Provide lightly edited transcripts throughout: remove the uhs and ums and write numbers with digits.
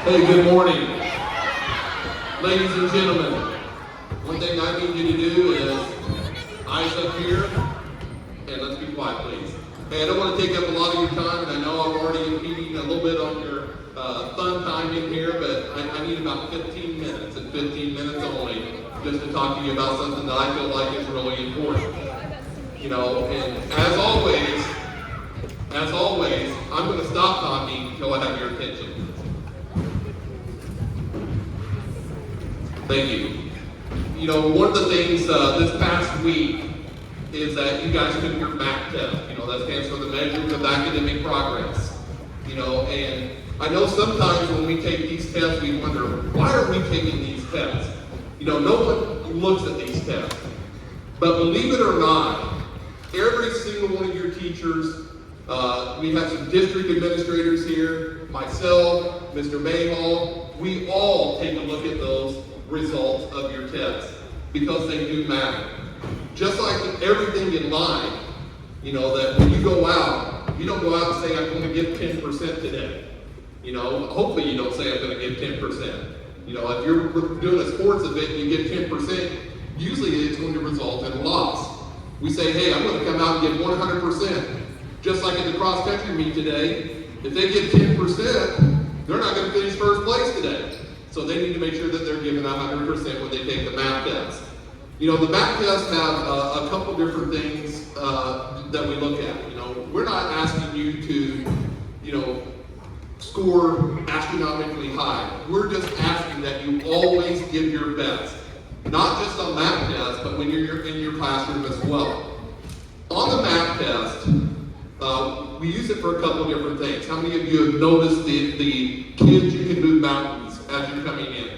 Hey, good morning. Ladies and gentlemen, one thing I need you to do is eyes up here, and let's be quiet, please. Hey, I don't want to take up a lot of your time, and I know I'm already impeding a little bit on your fun time in here, but I need about 15 minutes, and 15 minutes only, just to talk to you about something that I feel like is really important. You know, and as always, I'm going to stop talking until I have your attention. Thank you. You know, one of the things this past week is that you guys took your MAP test. You know, that stands for the Measures of Academic Progress. You know, and I know sometimes when we take these tests, we wonder, why are we taking these tests? You know, no one looks at these tests. But believe it or not, every single one of your teachers, we have some district administrators here, myself, Mr. Mayhall, we all take a look at those results of your test because they do matter. Just like everything in life, you know, that when you go out, you don't go out and say, I'm going to get 10% today. You know, hopefully you don't say, I'm going to get 10%. You know, if you're doing a sports event and you get 10%, usually it's going to result in a loss. We say, hey, I'm going to come out and get 100%. Just like at the cross-country meet today, if they get 10%, they're not going to finish first place today. So they need to make sure that they're given 100% when they take the MAP test. You know, the MAP tests have a couple different things that we look at. You know, we're not asking you to, you know, score astronomically high. We're just asking that you always give your best. Not just on MAP tests, but when you're in your classroom as well. On the MAP test, we use it for a couple different things. How many of you have noticed the kids you can move mountains as you're coming in?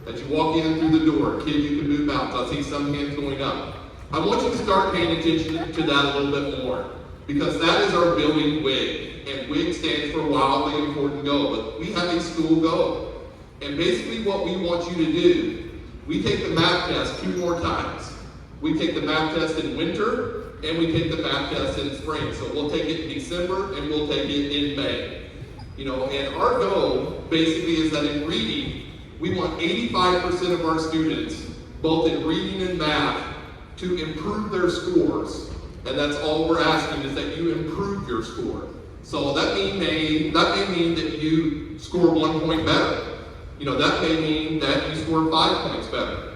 As you walk in through the door, kids you can move mountains. I see some hands going up. I want you to start paying attention to that a little bit more, because that is our building WIG, and WIG stands for Wildly Important Goal, but we have a school goal. And basically what we want you to do, we take the MAP test 2 more times. We take the MAP test in winter, and we take the MAP test in spring. So we'll take it in December, and we'll take it in May. You know, and our goal basically is that in reading, we want 85% of our students, both in reading and math, to improve their scores. And that's all we're asking, is that you improve your score. So that may mean that you score 1 point better. You know, that may mean that you score 5 points better.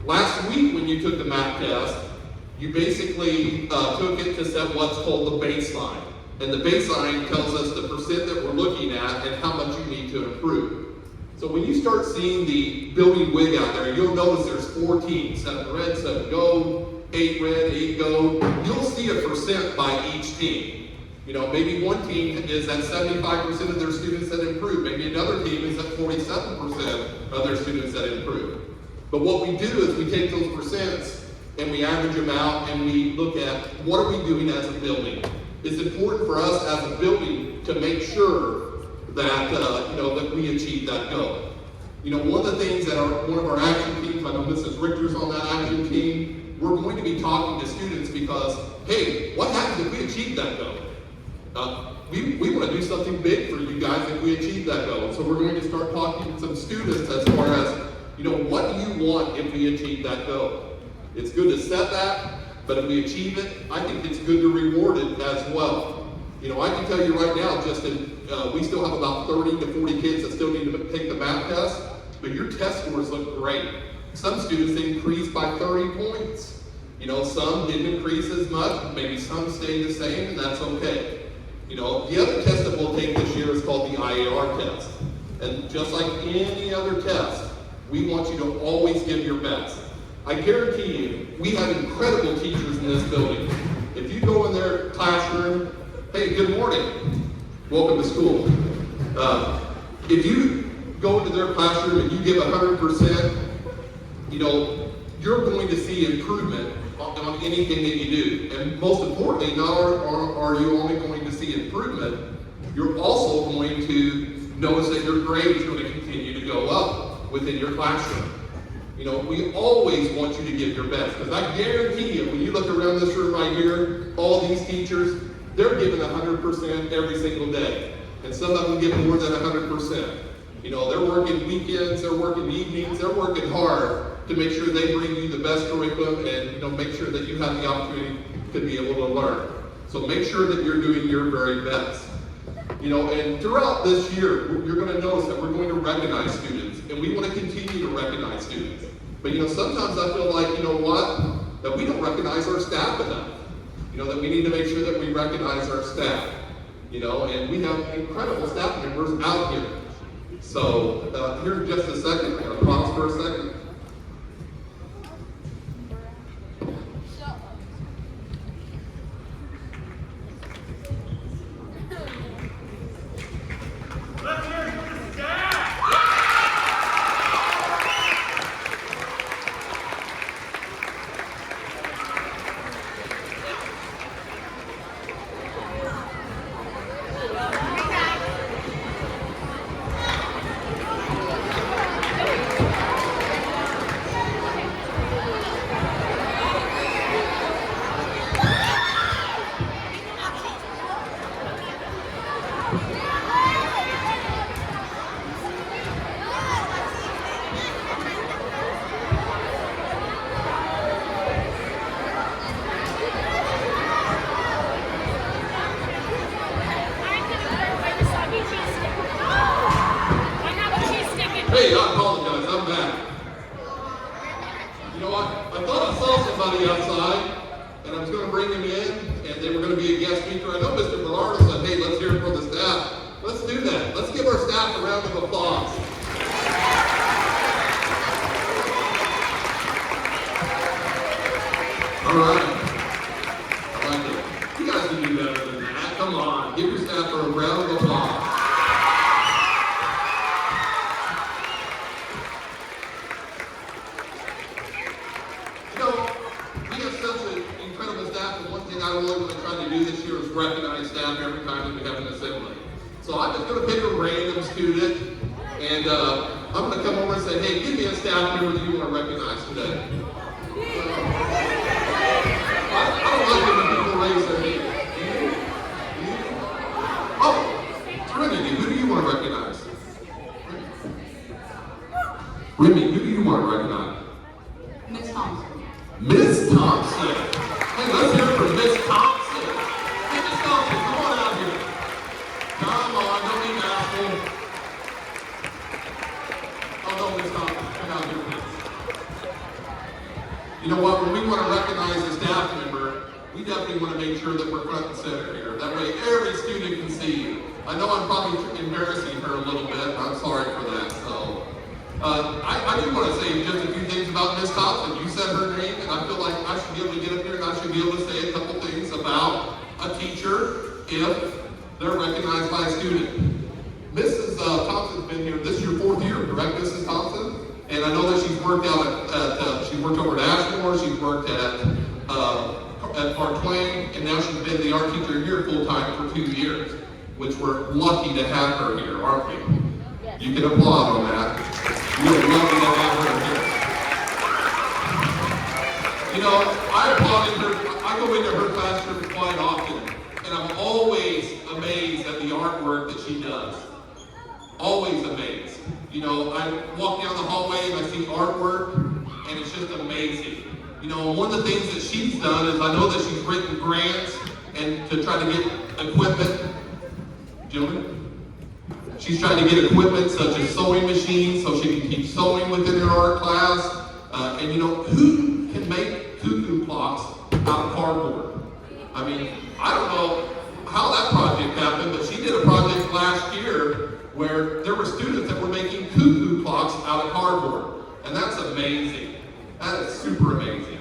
Last week when you took the MAP test, you basically took it to set what's called the baseline. And the baseline tells us the percent that we're looking at and how much you need to improve. So when you start seeing the building WIG out there, you'll notice there's 4 teams, 7 red, 7 gold, 8 red, 8 gold. You'll see a percent by each team. You know, maybe one team is at 75% of their students that improve. Maybe another team is at 47% of their students that improve. But what we do is we take those percents and we average them out and we look at what are we doing as a building. It's important for us as a building to make sure that you know, that we achieve that goal. You know, one of the things that one of our action teams, I know Mrs. Richter's on that action team, we're going to be talking to students because, hey, what happens if we achieve that goal? We want to do something big for you guys if we achieve that goal. So we're going to start talking to some students as far as, you know, what do you want if we achieve that goal? It's good to set that, but if we achieve it, I think it's good to reward it as well. You know, I can tell you right now, Justin, we still have about 30 to 40 kids that still need to take the MAP test, but your test scores look great. Some students increased by 30 points. You know, some didn't increase as much, maybe some stayed the same, and that's okay. You know, the other test that we'll take this year is called the IAR test. And just like any other test, we want you to always give your best. I guarantee you, we have incredible teachers in this building. If you go in their classroom, hey, good morning, welcome to school. If you go into their classroom and you give 100%, you know, you're going to see improvement on anything that you do. And most importantly, not are you only going to see improvement, you're also going to notice that your grade is going to continue to go up within your classroom. You know, we always want you to give your best, because I guarantee you, when you look around this room right here, all these teachers, they're giving 100% every single day. And some of them give more than 100%. You know, they're working weekends, they're working evenings, they're working hard to make sure they bring you the best curriculum and, you know, make sure that you have the opportunity to be able to learn. So make sure that you're doing your very best. You know, and throughout this year, you're going to notice that we're going to recognize students, and we want to continue to recognize students. But, you know, sometimes I feel like, you know what, that we don't recognize our staff enough. You know, that we need to make sure that we recognize our staff. You know, and we have incredible staff members out here. So, here in just a second, I'm going to pause for a second. Hey, I apologize, I'm back. You know what? I thought I saw somebody outside, and I was going to bring them in, and they were going to be a guest speaker. I know Mr. Bernardo said, hey, let's hear it from the staff. Let's do that. Let's give our staff a round of applause. All right. I like it. You guys can do better than that. Come on. Give your staff a round of applause. I really want to try to do this year is recognize staff every time that we have an assembly. So I'm just going to pick a random student, and I'm going to come over and say, hey, give me a staff member that you want to recognize today. I don't like it when people raise their hand. Oh, Trinity, who do you want to recognize? Remy, who do you want to recognize? Miss Thompson. Miss Thompson. Hey, let's hear it from Miss Thompson. Hey, Miss Thompson, come on out here. Come on, don't be bashful. Oh no, Miss Thompson, come out here, please. You know what, when we want to recognize a staff member, we definitely want to make sure that we're front and center here. That way every student can see you. I know I'm probably embarrassing her a little bit. I'm sorry for that. So, I do want to say just a few things about Miss Thompson. You said her name, and I feel like I should be able to get up here and I should be able to say a couple things about a teacher if they're recognized by a student. Mrs. Thompson's been here, this is your 4th year, correct, Mrs. Thompson? And I know that she's worked out she worked over at Ashmore, she's worked at Park Twain, and now she's been the art teacher here full-time for 2 years, which we're lucky to have her here, aren't we? Yes. You can applaud on that. We're lucky to have her here. You know, I applauded her, I go into her classroom quite often, and I'm always amazed at the artwork that she does. Always amazed. You know, I walk down the hallway and I see artwork, and it's just amazing. You know, one of the things that she's done is I know that she's written grants and to try to get equipment. Gentlemen? She's trying to get equipment such as sewing machines so she can keep sewing within her art class. And you know, who can make cuckoo clocks out of cardboard? I mean, I don't know how that project happened, but she did a project last year where there were students that were making cuckoo clocks out of cardboard. And that's amazing. That is super amazing.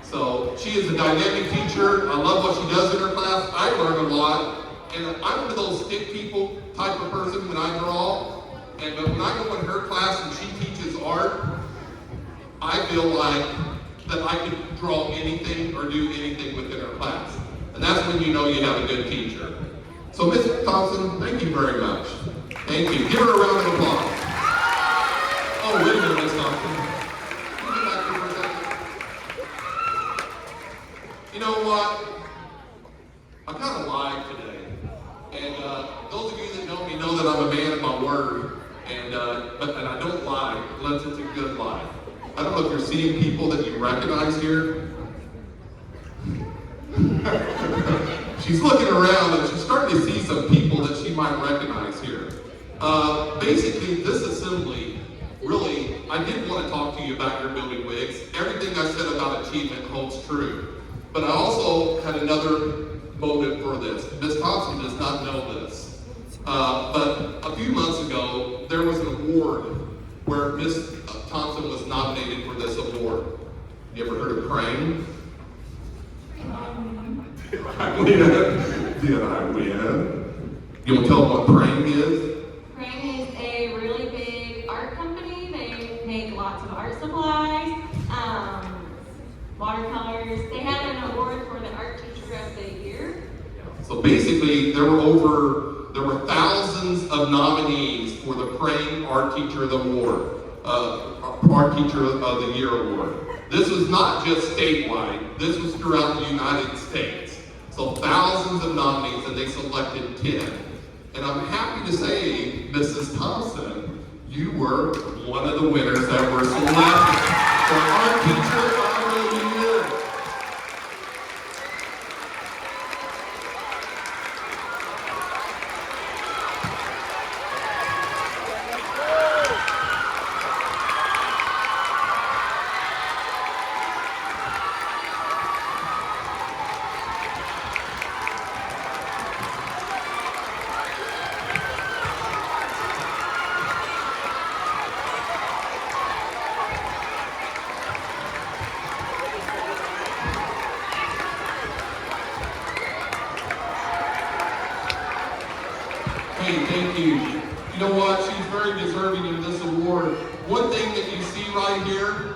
So she is a dynamic teacher. I love what she does in her class. I learn a lot. And I'm one of those stick people type of person when I draw. But when I go in her class and she teaches art, I feel like that I could draw anything or do anything within her class. And that's when you know you have a good teacher. So Ms. Thompson, thank you very much. Thank you. Give her a round of applause. Oh, wait a minute, Ms. Thompson. Can you get back here for a second? You know what? I kind of lied today. And those of you that know me know that I'm a man of my word. And I don't lie unless it's a good lie. I don't know if you're seeing people that you recognize here. She's looking around and she's starting to see some people that she might recognize here. Basically, this assembly, really, I did want to talk to you about your building wigs. Everything I said about achievement holds true. But I also had another motive for this. Ms. Thompson does not know this. But a few months ago, there was an award where Ms. Thompson was nominated for this award. You ever heard of Prang? Did I win? Did I win? You want to tell them what Prang is? Prang is a really big art company. They make lots of art supplies, watercolors. They had an award for the art teacher of the year. So basically, there were thousands of nominees for the Prang Art Teacher of the Award, Art Teacher of the Year Award. This was not just statewide, this was throughout the United States. So thousands of nominees, and they selected 10. And I'm happy to say, Mrs. Thompson, you were one of the winners that were selected for Art Teacher of the Year. Hey, thank you. You know what? She's very deserving of this award. One thing that you see right here,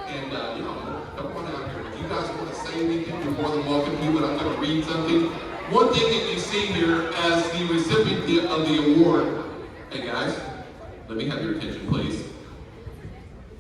and come on out here. If you guys want to say anything, you're more than welcome to, but I'm going to read something. One thing that you see here as the recipient of the award, hey guys, let me have your attention, please.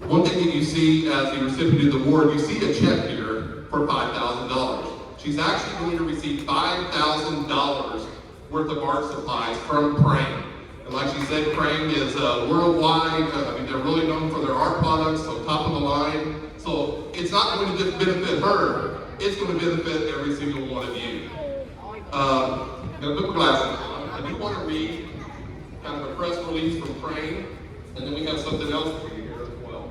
One thing that you see as the recipient of the award, you see a check here for $5,000. She's actually going to receive $5,000 worth of art supplies from Prang. And like she said, Prang is worldwide. They're really known for their art products, so top of the line. So it's not going to just benefit her, it's going to benefit every single one of you. Now put my glasses on. I do want to read kind of a press release from Prang, and then we have something else for you here as well.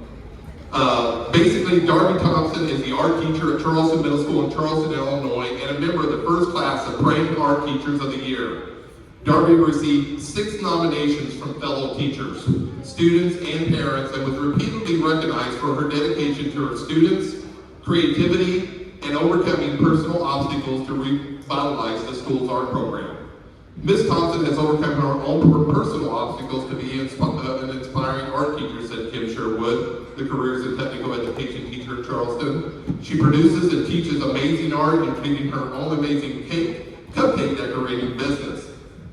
Basically, Darbie Thompson is the art teacher at Charleston Middle School in Charleston, Illinois, and a member of the first class of Prang Art Teachers of the Year. Darbie received 6 nominations from fellow teachers, students, and parents, and was repeatedly recognized for her dedication to her students, creativity, and overcoming personal obstacles to revitalize the school's art program. Ms. Thompson has overcome her own personal obstacles to be an inspiring art teacher, said Kim Sherwood, the careers and technical education teacher at Charleston. She produces and teaches amazing art, including her own amazing cupcake decorating business.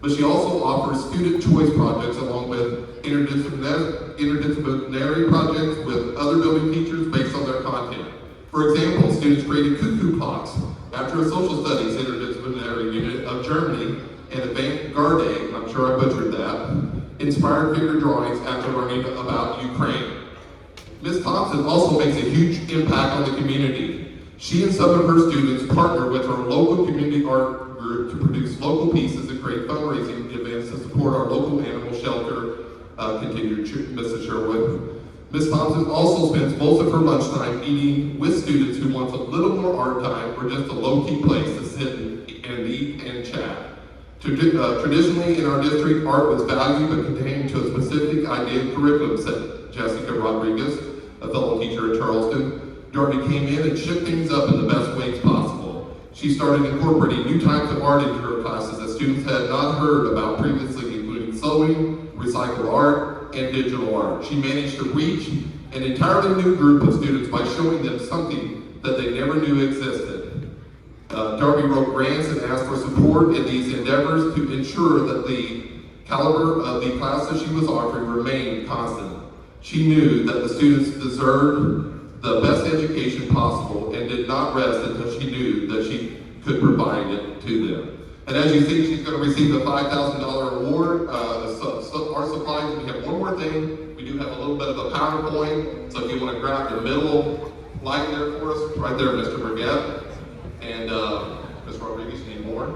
But she also offers student choice projects along with interdisciplinary projects with other building teachers based on their content. For example, students created cuckoo clocks after a social studies interdisciplinary unit of Germany and avant-garde, I'm sure I butchered that, inspired figure drawings after learning about Ukraine. Ms. Thompson also makes a huge impact on the community. She and some of her students partner with her local community art group to produce local pieces and create fundraising events to support our local animal shelter, continued Mrs. Sherwood. Ms. Thompson also spends most of her lunchtime eating with students who want a little more art time or just a low-key place to sit and eat and chat. Traditionally in our district, art was valued but contained to a specific idea and curriculum, said Jessica Rodriguez, a fellow teacher at Charleston. Darbie came in and shook things up in the best ways possible. She started incorporating new types of art into her classes that students had not heard about previously, including sewing, recycled art, and digital art. She managed to reach an entirely new group of students by showing them something that they never knew existed. Darbie wrote grants and asked for support in these endeavors to ensure that the caliber of the classes she was offering remained constant. She knew that the students deserved the best education possible and did not rest until she knew that she could provide it to them. And as you see, she's going to receive the $5,000 award. Our supplies, we have one more thing. We do have a little bit of a PowerPoint. So if you want to grab the middle light there for us, right there, Mr. Burgett. And Ms. Rodriguez, you need more?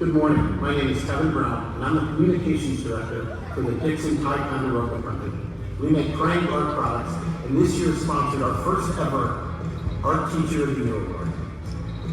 Good morning. My name is Kevin Brown, and I'm the Communications Director for the Dixon Art Company. We make Prang Art products, and this year sponsored our first ever Art Teacher of the Year Award.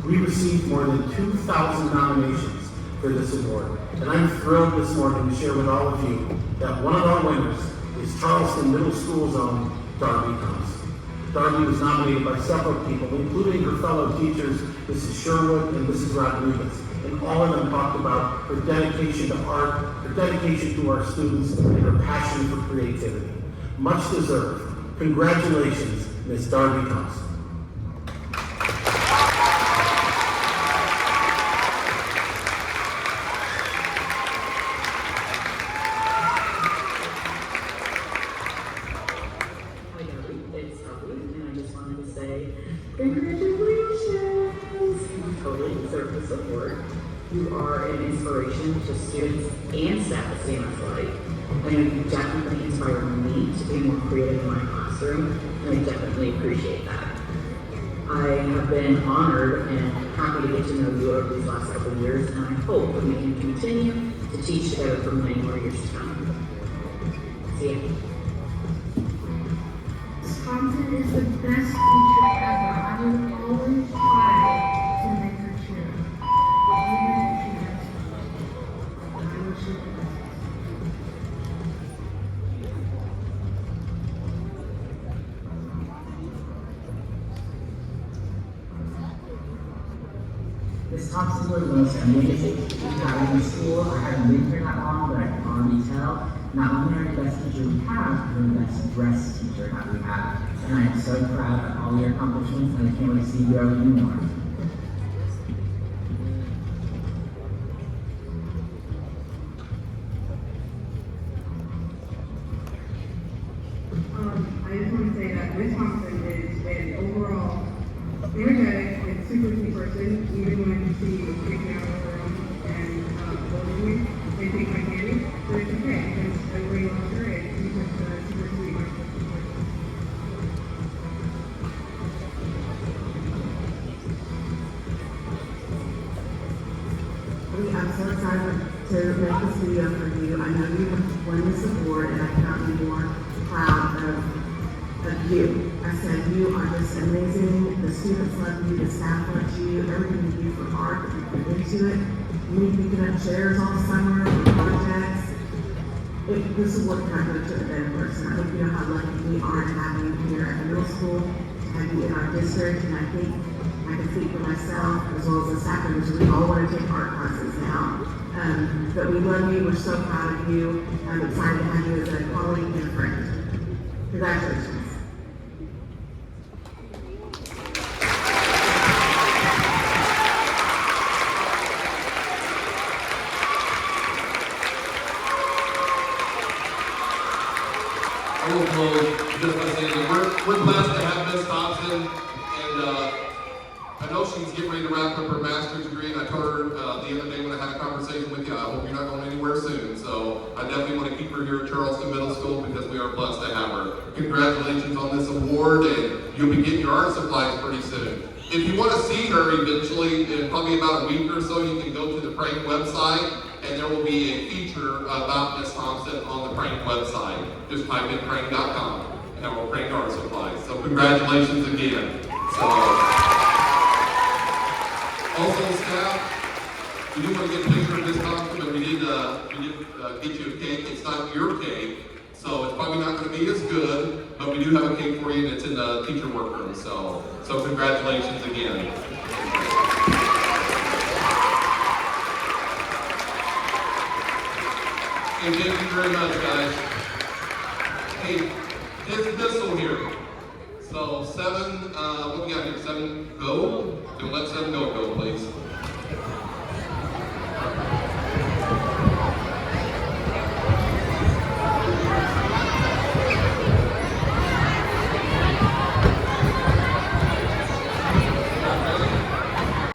We received more than 2,000 nominations for this award, and I'm thrilled this morning to share with all of you that one of our winners is Charleston Middle School's own Darbie Thompson. Darbie was nominated by several people, including her fellow teachers, Mrs. Sherwood and Mrs. Rodriguez, and all of them talked about her dedication to art, her dedication to our students, and her passion for creativity. Much deserved. Congratulations, Ms. Darbie Thompson. Congratulations! You totally deserve the support. You are an inspiration to students and staff at CMS Life. I know you definitely inspire me to be more creative in my classroom, and I definitely appreciate that. I have been honored and happy to get to know you over these last couple of years, and I hope that we can continue to teach together for many more years to come. See you. Thompson is the best teacher ever. I will always try to make her cheer. Even if she has to. I wish her the best. Miss Thompson was the most amazing teacher I've in school. I haven't been here that long, but I can already tell not only are you the best teacher we have, you're the best dressed teacher that we have. And I am so proud of all your accomplishments, and I can't wait to see you grow even more. I just want to say that Miss Thompson is an overall energetic and super sweet person. Even when she was kicking out of the room and bullying me, they take my candy, but it's okay because everybody loves her and she's just a super sweet, person. I'm so excited to make this video for you. I know you have won this award, and I cannot be more proud of you. I said you are just amazing. The students love you, the staff loves you, everything you do for art, you put into it. Me picking up chairs all summer, projects. This award cannot go to a better person. I hope you know how lucky we are to have you here at the middle school, to have you in our district, and I think I can speak for myself as well as the staff members. We all want to take art classes now. But we love you. We're so proud of you. I'm excited to have you as a colleague and a friend. Congratulations. I will close just by saying that we're blessed to have Ms. Thompson, and I know she's getting ready to wrap up her master's degree, and I told her the other day when I had a conversation with you, I hope you're not going anywhere soon. So I definitely want to keep her here at Charleston Middle School because we are blessed to have her. Congratulations on this award, and you'll be getting your art supplies pretty soon. If you want to see her eventually, in probably about a week or so, you can go to the Prang website, and there will be a feature about Ms. Thompson on the Prang website. Just type in prang.com, and it will Prang art supplies. So congratulations again. Also, staff, we do want to get a picture of Ms. Thompson, but we did get you a cake. It's not your cake, so it's probably not going to be as good, but we do have a cake for you, and it's in the teacher workroom. So congratulations again. Hey, thank you very much, guys. Hey, this one here. So 7, what we got here? 7 go.